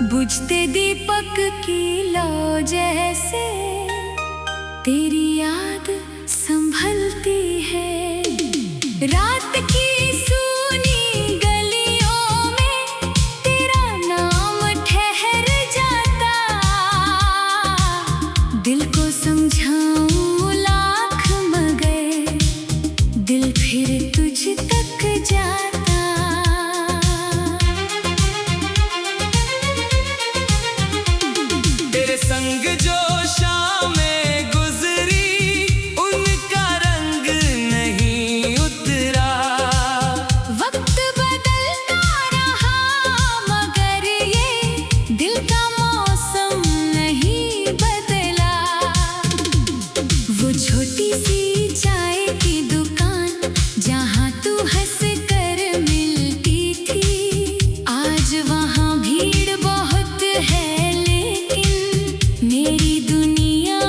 बुझते दीपक की लौ जैसे तेरी याद संभलती है। रात की सूनी गलियों में तेरा नाम ठहर जाता। दिल को समझाऊं लाख मगर दिल फिर तुझ तक जाता। संग जो शामें गुजरी उनका रंग नहीं उतरा। वक्त बदलता रहा मगर ये दिल का मौसम नहीं बदला। वो छोटी सी चाय की दुकान जहाँ तू हंस कर मिलती थी, आज वहाँ भीड़ बहुत है मेरी दुनिया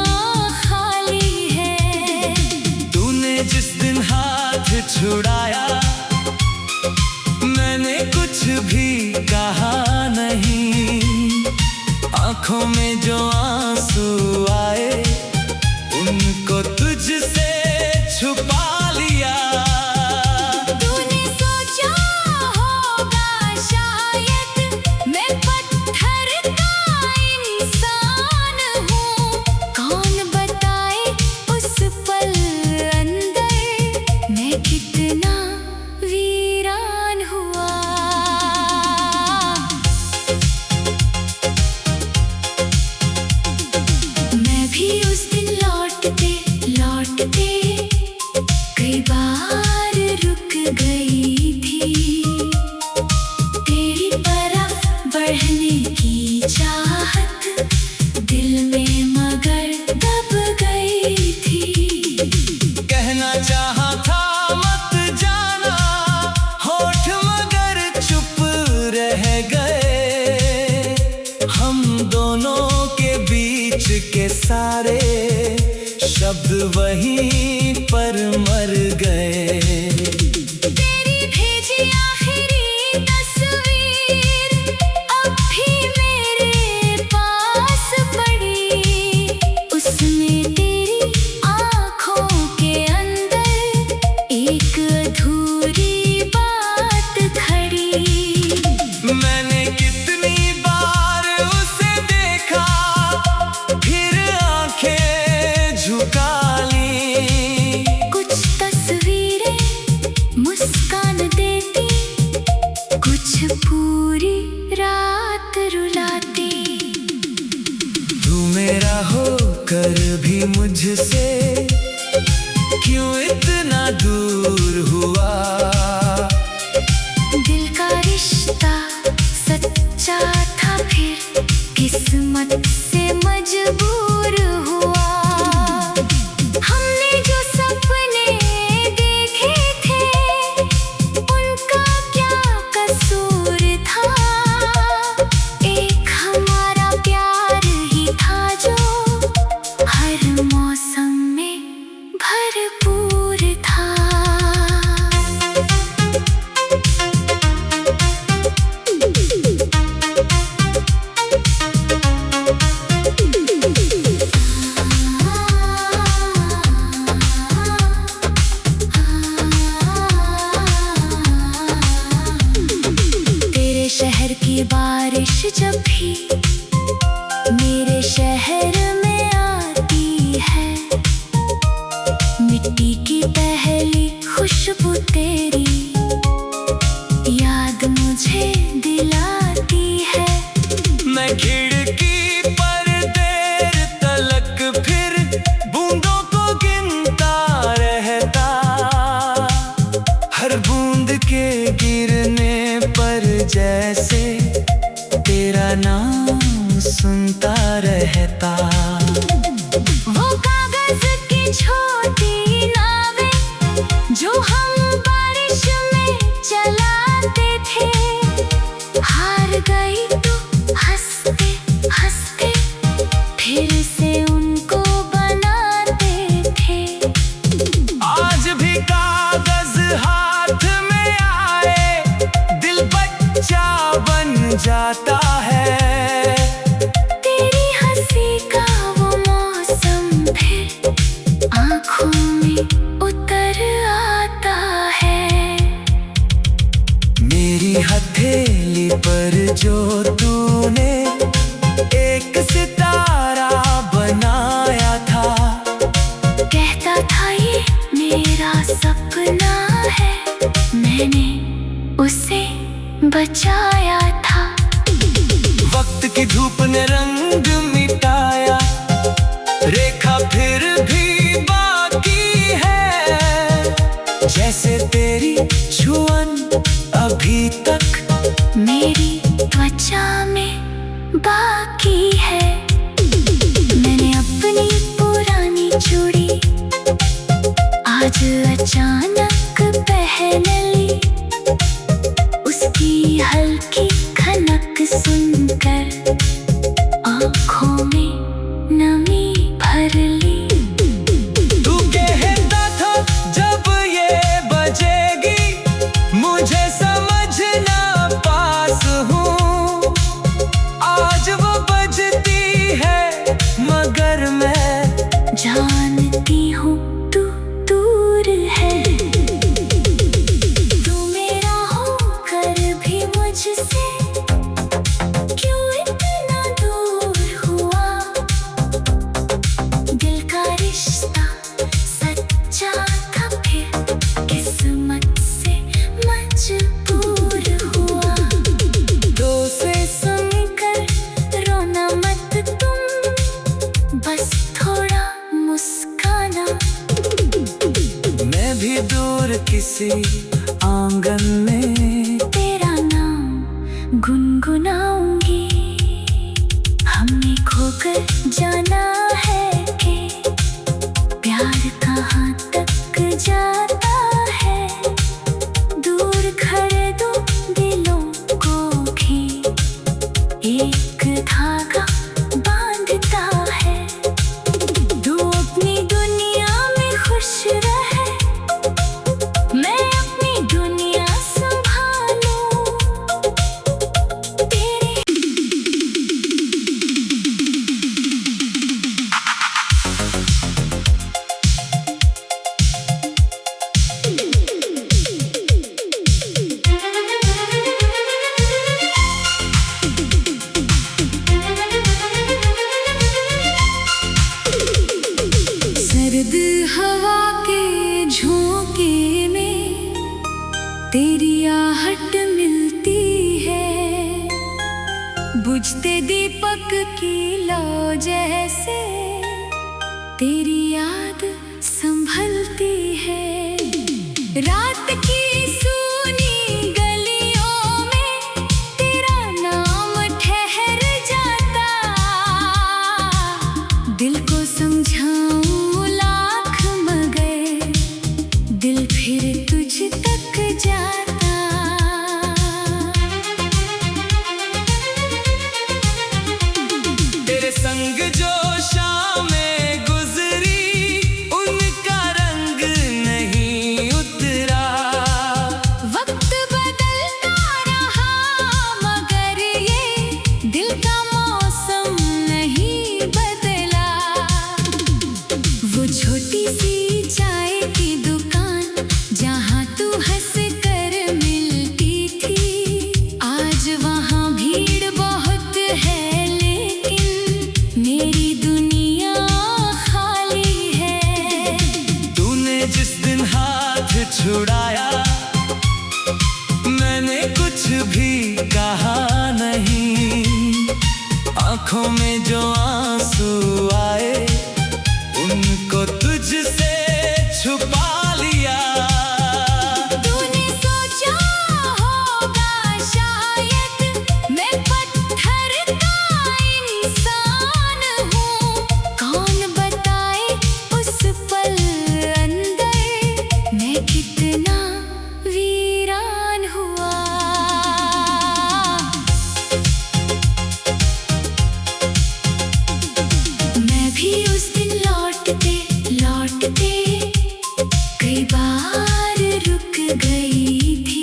खाली है। तूने जिस दिन हाथ छुड़ाया मैंने कुछ भी कहा नहीं। आंखों में जो आंसू आए उनको तुझसे छुपा लिया। तूने सोचा होगा शायद मैं पत्थर का इंसान हूँ। कौन बताए उस पल अंदर मैं कितना वीरान हुआ। मैं भी उस दिन लौटते लौटते कई बार रुक गई थी। तेरी तरफ बढ़ने की चाहत दिल में मगर दब गई थी। कहना चाहा था मत जाना होठ मगर चुप रह गए। हम दोनों के बीच के सारे शब्द वहीं पर मर गए। तेरी भेजी आखिरी तस्वीर अब भी मेरे पास पड़ी। उसमें तेरी आँखों के अंदर एक अधूरी बात खड़ी। मैंने कितनी बार उसे देखा फिर आंखें झुका ली। कुछ तस्वीरें मुस्कान देती, कुछ पूरी रात रुलाती। तू मेरा होकर भी मुझसे क्यों इतना दूर हुआ। दिल का रिश्ता सच्चा था फिर किस्मत से मजबूर हुआ। हमने जो सपने देखे थे उनका क्या कसूर था। एक हमारा प्यार ही था जो हर मौसम में भरपूर था। तेरे शहर की बारिश जब भी मेरे शहर में आती है, मिट्टी की पहली खुशबू तेरी याद मुझे दिलाती है। मैं खिड़की पर देर तलक फिर बूंदों को गिनता रहता। हर बूंद के गिरने पर जैसे तेरा नाम सुनता रहता। वो कागज की छोटी नावें जो हम बारिश में चलाते थे, हार गई तो हंसते हंसते फिर से उनको बनाते थे। आज भी कागज हाथ में आए दिल बच्चा बन जाता है। में उतर आता है। मेरी हथेली पर जो तूने एक सितारा बनाया था, कहता था ये मेरा सपना है, मैंने उसे बचाया था। वक्त की धूप ने रंग मिटाया, रेखा फिर भी बाकी है, जैसे तेरी छुअन अभी तक मेरी त्वचा में बाकी है। मैंने अपनी पुरानी चूड़ी आज अचानक पहन ली, उसकी हल्की खनक सुनकर आँखों में नमी भर ली। तू कहता था जब ये बजेगी, मुझे समझना पास हूँ, आज वो बजती है मगर मैं जानती हूँ तू दूर है। तू मेरा होकर भी मुझसे क्यों इतना दूर हुआ? दिल का रिश्ता सच्चा था, फिर किस्मत से मजबूर हुआ। दो से सुनकर रोना मत तुम, बस थोड़ा मुस्काना। मैं भी दूर किसी आंगन में तेरा नाम गुनगुनाऊंगी। हमने खोकर जाना है कि प्यार कहाँ तक जाता है। दूर खड़े दो दिलों को भी एक धागा बांधता है। तू अपनी दुनिया में खुश रहे, मैं अपनी दुनिया संभालूं। तेरे सर्द हवा के झोंके में तेरी आहट मिलती है, बुझते दीपक की लौ जैसे तेरी याद संभलती है। रात की सूनी गलियों में तेरा नाम ठहर जाता, दिल को समझाऊं लाख मगर दिल फिर तुझ तक जाता। तेरे संग जो शामें गुजरी, उनका रंग नहीं उतरा। वक्त बदलता रहा मगर ये दिल का मौसम नहीं बदला। वो छोटी सी चाय की दुकान जहाँ तू हंस कर मिलती थी, आज वहाँ भीड़ बहुत है, लेकिन मेरी दुनिया खाली है। तूने जिस दिन हाथ छुड़ाया, मैंने कुछ भी कहा नहीं। आंखों में जो आंसू आए, उनको तुझसे छुपा लिया। तूने सोचा होगा शायद मैं पत्थर का इंसान हूँ, कौन बताए उस पल अंदर मैं कितना वीरान हुआ। मैं भी उस दिन लौटते लौटते कई बार रुक गई थी,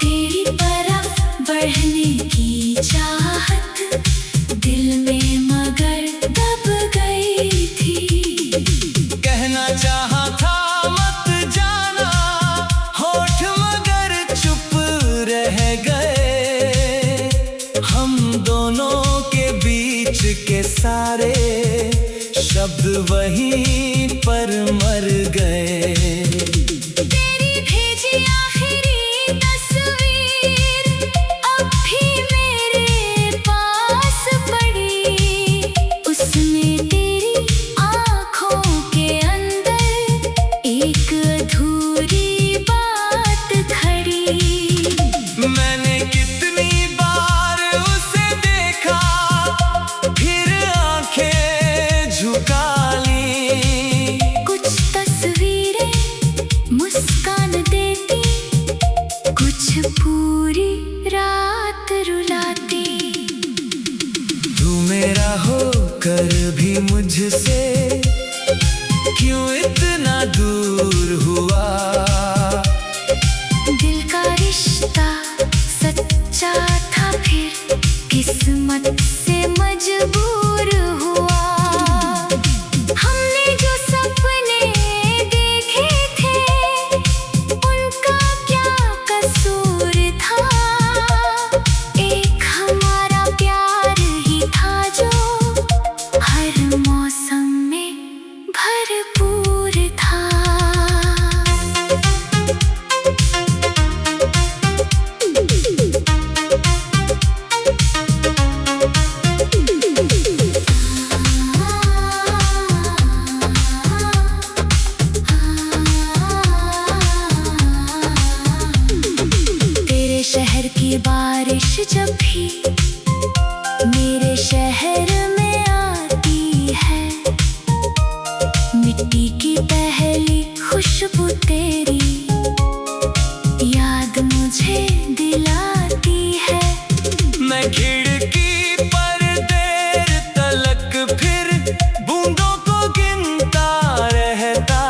तेरी तरफ बढ़ने की चाहत दिल में मगर दब गई थी। कहना हम दोनों के बीच के सारे शब्द वहीं पर मर गए। तेरी भेजी आखिरी तस्वीर अब भी मेरे पास पड़ी, उसमें तेरी आँखों के अंदर एक अधूरी बात खड़ी। मैंने कितनी बार उसे देखा, फिर आंखें झुका ली। कुछ तस्वीरें मुस्कान देती, कुछ पूरी रात रुलाती। तू मेरा होकर भी मुझसे क्यों इतना दूर हुआ? दिल का रिश्ता सच्चा था, फिर किस्मत से मजबूर हुआ। हमने जो सपने देखे थे, उनका क्या कसूर था? एक हमारा प्यार ही था जो हर मौसम में भरपूर था। तेरे शहर की बारिश जब भी मेरे शहर में आती है, मिट्टी की पहली खुशबू तेरी याद मुझे दिलाती है। मैं खिड़की पर देर तलक फिर बूंदों को गिनता रहता,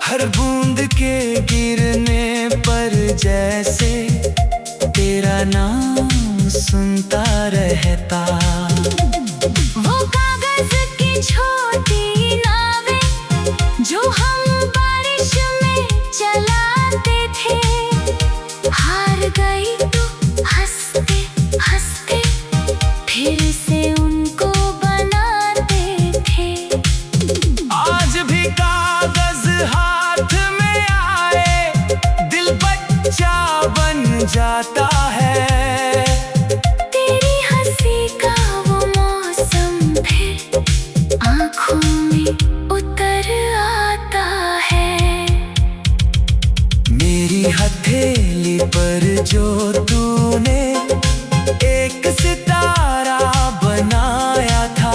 हर बूंद के गिरने पर जैसे तेरा नाम सुनता रहता। वो कागज की छोटी नावें जो हम बारिश में चलाते थे, हार गई तो हंसते हंसते फिर से उनको बनाते थे। आज भी कागज हाथ में आए, दिल बच्चा बन जाता है। तेरी हंसी का वो मौसम फिर आँखों में उतर आता है। मेरी हथेली पर जो तूने एक सितारा बनाया था,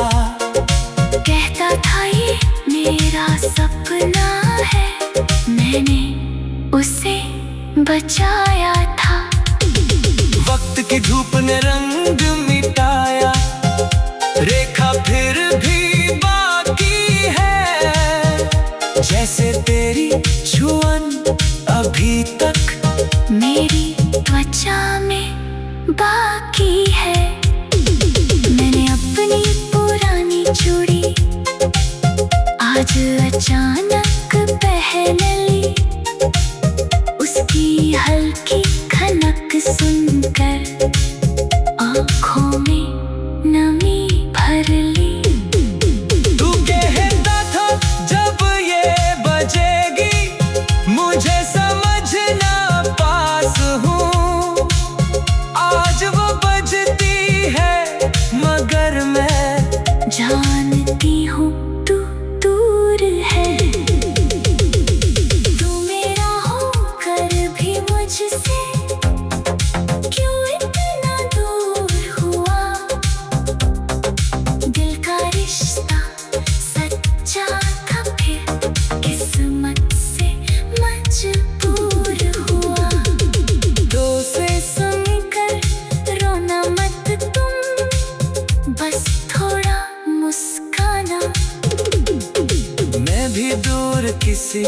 कहता था ये मेरा सपना है, मैंने उसे बचाया था। वक्त की धूप ने रंग मिटाया, रेखा फिर भी बाकी है, जैसे तेरी छुअन अभी तक मेरी त्वचा में बाकी है। मैंने अपनी पुरानी चूड़ी आज अचानक पहन ली, उसकी हल्की खनक सुनकर आँखों में नमी भर ली। तू कहता था जब ये बजेगी मुझे समझना पास हूँ, आज वो बजती है मगर मैं जानती हूँ तू दूर है। तू मेरा होकर भी मुझसे क्यों इतना दूर हुआ? दिल का रिश्ता सच्चा था, फिर किस्मत से मजबूर हुआ। तो से सुनकर रोना मत तुम, बस थोड़ा मुस्काना। मैं भी दूर किसी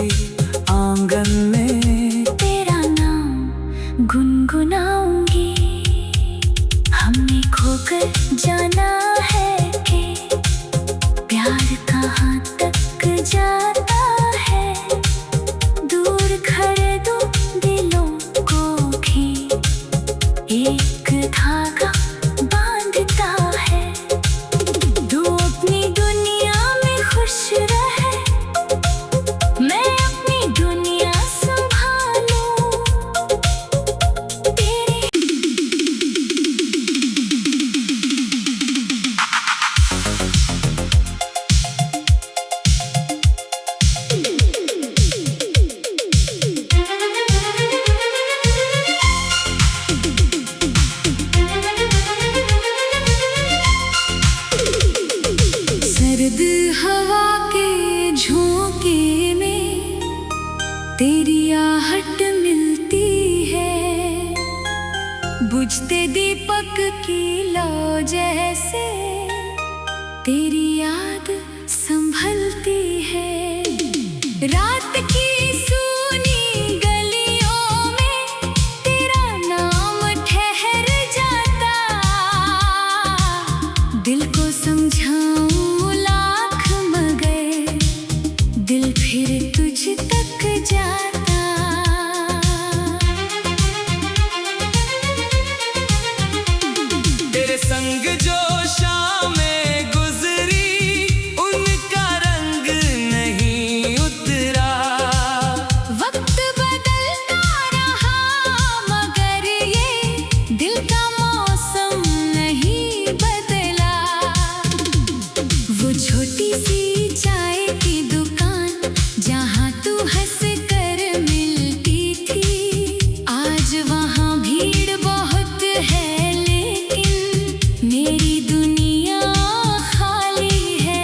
आंगन में तेरा नाम गुनगुनाऊंगी। हमने खोकर जाना है कि प्यार कहाँ तक जाता है, दूर कर दो दिलों को भी एक था। दीपक की लौ जैसे तेरी याद संभलती है। रात की सूनी गलियों में तेरा नाम ठहर जाता। दिल को समझाऊं लाख मगर दिल फिर तुझ तक जाता। तेरे संग जो शामें गुजरी उनका रंग नहीं उतरा। वक्त बदलता रहा मगर ये दिल का मौसम नहीं बदला। वो छोटी सी चाय की दुकान जहाँ तू हंस कर मिलती थी, आज वहाँ भीड़ बहुत है लेकिन मेरी दुनिया खाली है।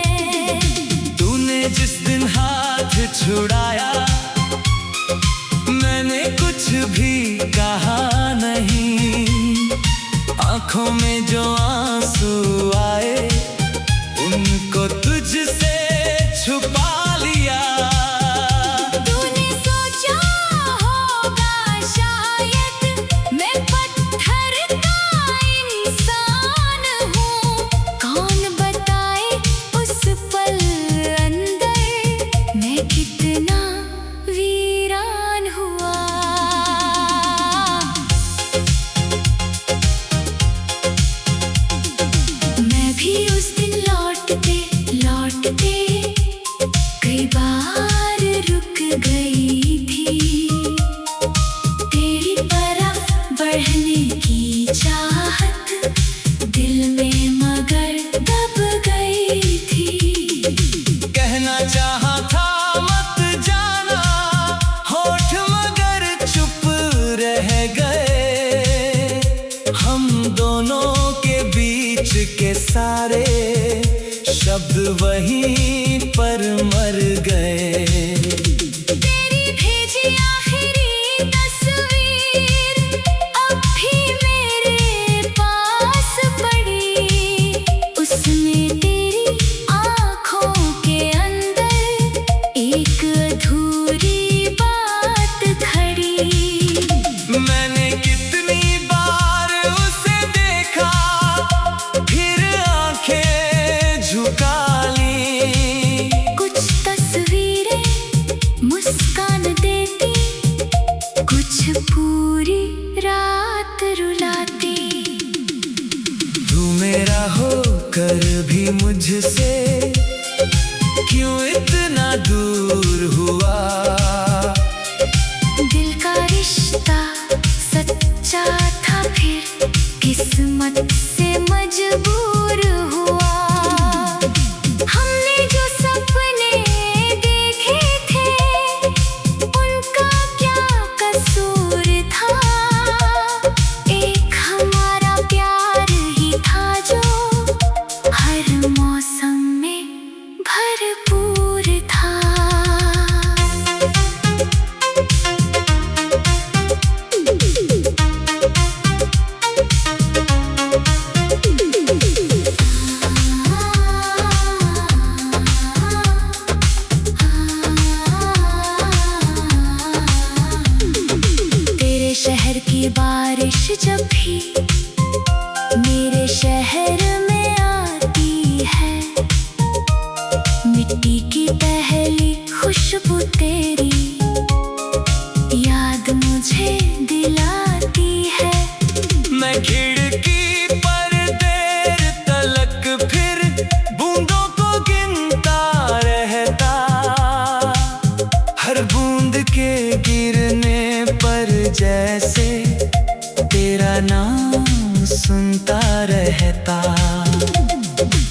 तूने जिस दिन हाथ छुड़ाया मैंने कुछ भी कहा नहीं। आंखों में जो आंसू आए उनको तुझसे छुपा लिया। तूने सोचा होगा शायद मैं पत्थर का इंसान हूँ। कौन बताए उस पल अंदर मैं कितना वीरान हुआ। मैं भी उस दिन लौटते लौटते कई बार रुक गई थी। तेरी तरफ बढ़ने की चाहत दिल में मगर दब गई थी। कहना चाहा था मत जाना होठ मगर चुप रह गए। हम दोनों के बीच के सारे शब्द वहीं पर मर गए। तेरी भेजी आखिरी तस्वीर अब भी मेरे पास पड़ी। उसमें तेरी आँखों के अंदर एक अधूरी बात खड़ी। मैंने कितनी बार उसे देखा फिर आंखें झुका ली। कुछ तस्वीरें मुस्कान देती, कुछ पूरी रात रुलाती। तू मेरा होकर भी मुझसे क्यों इतना दूर हुआ। दिल का रिश्ता सच्चा था फिर किस्मत से मजबूर हुआ। हमने जो सपने देखे थे उनका क्या कसूर था। एक हमारा प्यार ही था जो हर मौसम में भरपूर था। तेरे शहर की बारिश जब भी मेरे शहर में आती है, मिट्टी की पहली खुशबू तेरी याद मुझे दिलाती है। मैं खिड़की पर देर तलक फिर बूंदों को गिनता रहता। हर बूंद के गिरने पर जैसे तेरा नाम सुनता रहता।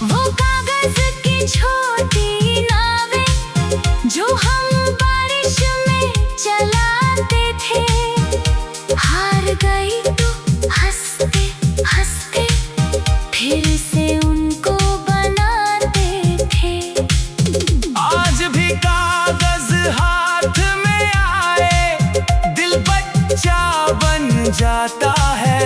वो कागज की छोटी नावें जो हम बारिश में चलाते थे, हार गई तो हंसते हंसते फिर से उनको बनाते थे। आज भी कागज हाथ में आए दिल बच्चा बन जाता है।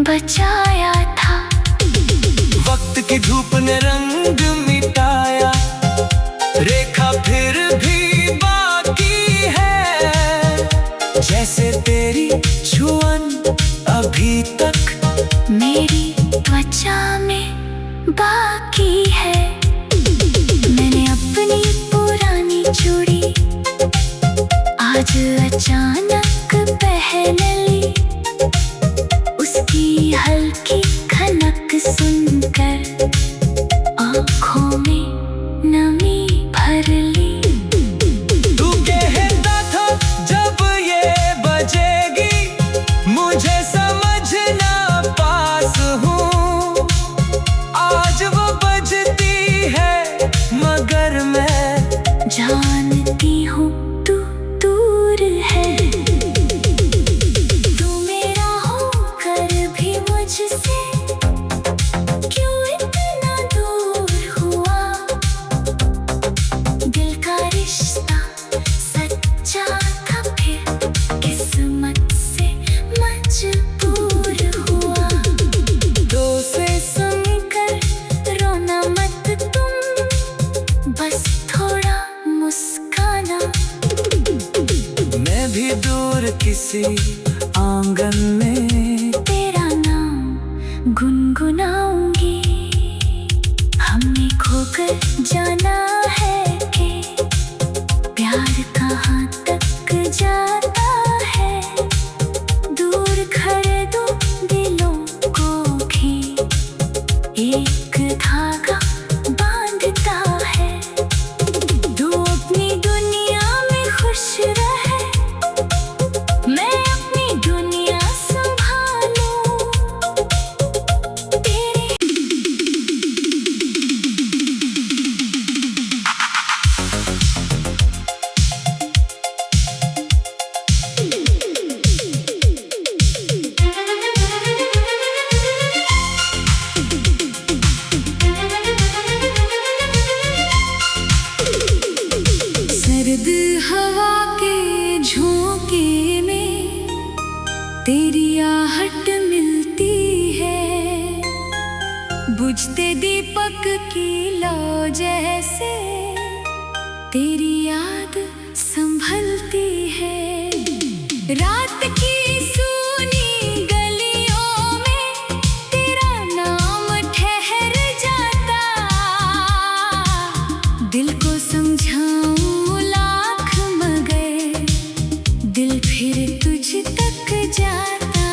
बचाया था। वक्त की धूप ने रंग मिटाया, रेखा फिर भी बाकी है, जैसे तेरी छुअन अभी तक मेरी त्वचा में बाकी है। मैंने अपनी पुरानी चूड़ी आज अचानक पहन ली, उसकी हल्की खनक सुनकर आँखों में नमी भर ली। तू कहता था जब ये बजेगी, मुझे समझना पास हूँ, आज वो बजती है मगर मैं जानती हूँ तू दूर है। तू मेरा होकर भी मुझसे क्यों इतना दूर हुआ? दिल का रिश्ता सच्चा था, फिर किस्मत से मजबूर हुआ। दो से सुनकर रोना मत तुम, बस थोड़ा मुस्काना। मैं भी दूर किसी आंगन में तेरा नाम गुनगुनाऊंगी। हमने खोकर जाना है कि प्यार कहाँ तक जाता है। दूर खड़े दो दिलों को भी एक धागा बांधता है। तू अपनी दुनिया में खुश रहे, मैं अपनी दुनिया संभालूं। तेरे सर्द हवा के झोंके में तेरी आहट मिलती है, बुझते दीपक की लौ जैसे तेरी याद संभलती है। रात की सूनी गलियों में तेरा नाम ठहर जाता, दिल को समझाऊं लाख मगर दिल फिर तुझ तक जाता।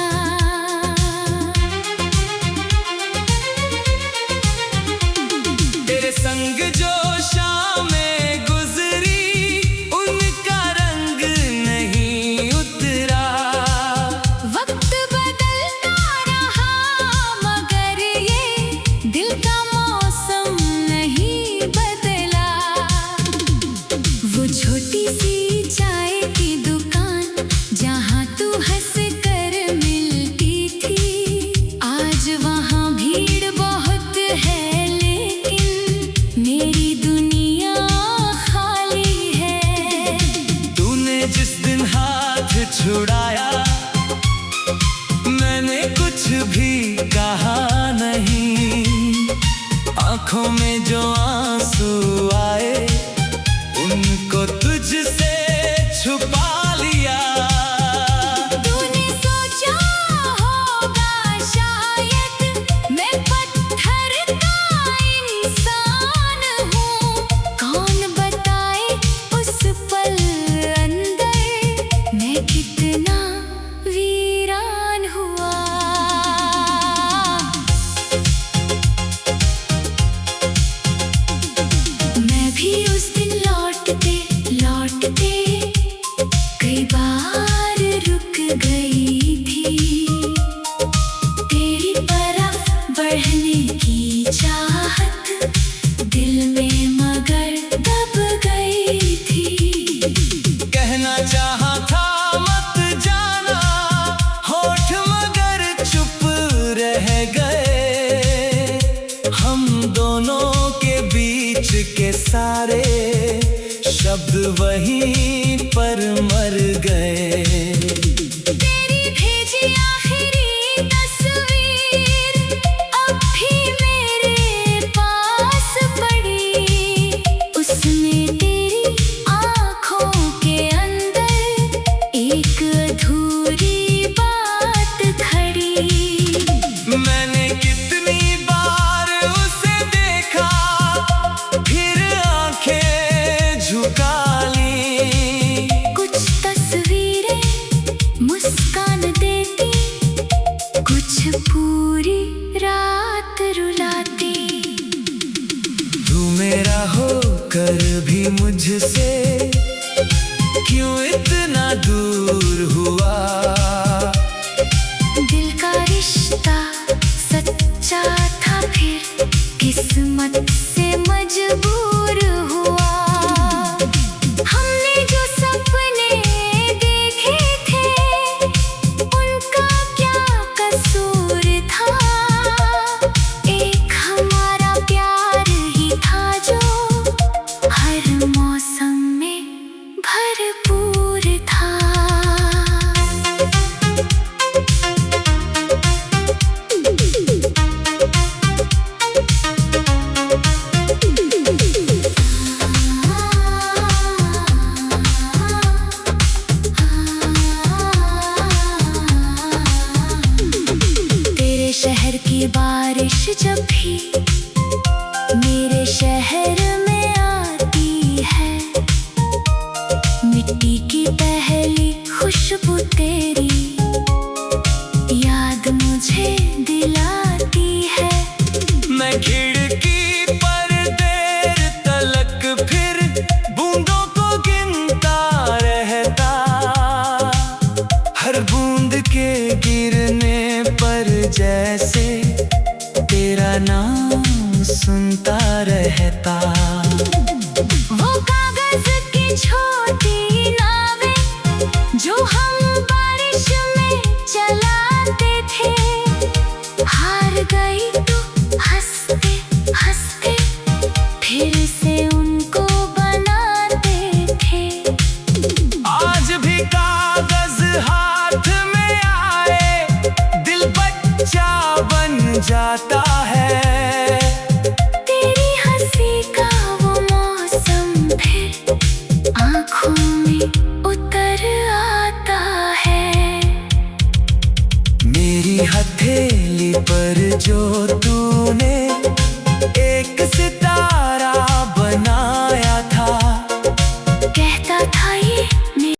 तेरे संग जो शामें गुजरी, उनका रंग नहीं उतरा। वक्त बदलता रहा मगर ये दिल का मौसम नहीं बदला। वो छोटी सी चाय की दुकान जहाँ तू हंस कर मिलती थी, आज वहाँ भीड़ बहुत है, लेकिन मेरी दुनिया खाली है। तूने जिस दिन हाथ छुड़ाया, मैंने कुछ भी कहा नहीं, आंखों में जो आंसू आए उनको तुझसे छुपा लिया। तूने सोचा होगा शायद मैं पत्थर का इंसान हूँ, कौन बताए उस पल अंदर मैं कितना वीरान हुआ। मैं भी उस दिन लौटते लौटते कई बार रुक गई थी, तेरी तरफ बढ़ने की चाहत दिल में मगर दब गई थी। कहना चाहा था मत जाना, होठ मगर चुप रह गए। हम दोनों के बीच के सारे शब्द वहीं पर मर गए। तेरी भेजी आखिरी तस्वीर मेरा होकर भी मुझसे क्यों इतना दूर हुआ। दिल का रिश्ता सच्चा था, फिर किस्मत से मजबूर हुआ। हमने जो सपने देखे थे उनका क्या कसूर था। एक हमारा प्यार ही था जो हर मौसम में भरपूर था। तेरे शहर की बारिश जब भी मेरे शहर में आती है, मिट्टी की पहली खुशबू तेरी याद मुझे दिलाती है। मैं खिड़की पर देर तलक फिर बूंदों को गिनता रहता। हर बूंद के गिरने पर जैसे तेरा नाम सुनता रहता। वो कागज की छोटी नावें जो हम बारिश में चलाते थे, हार गई तो हंसते हंसते फिर से उनको बनाते थे। आज भी कागज हाथ में आए दिल बच्चा बन जाता है। तेरी हंसी का वो मौसम फिर आँखों में उतर आता है। मेरी हथेली पर जो तूने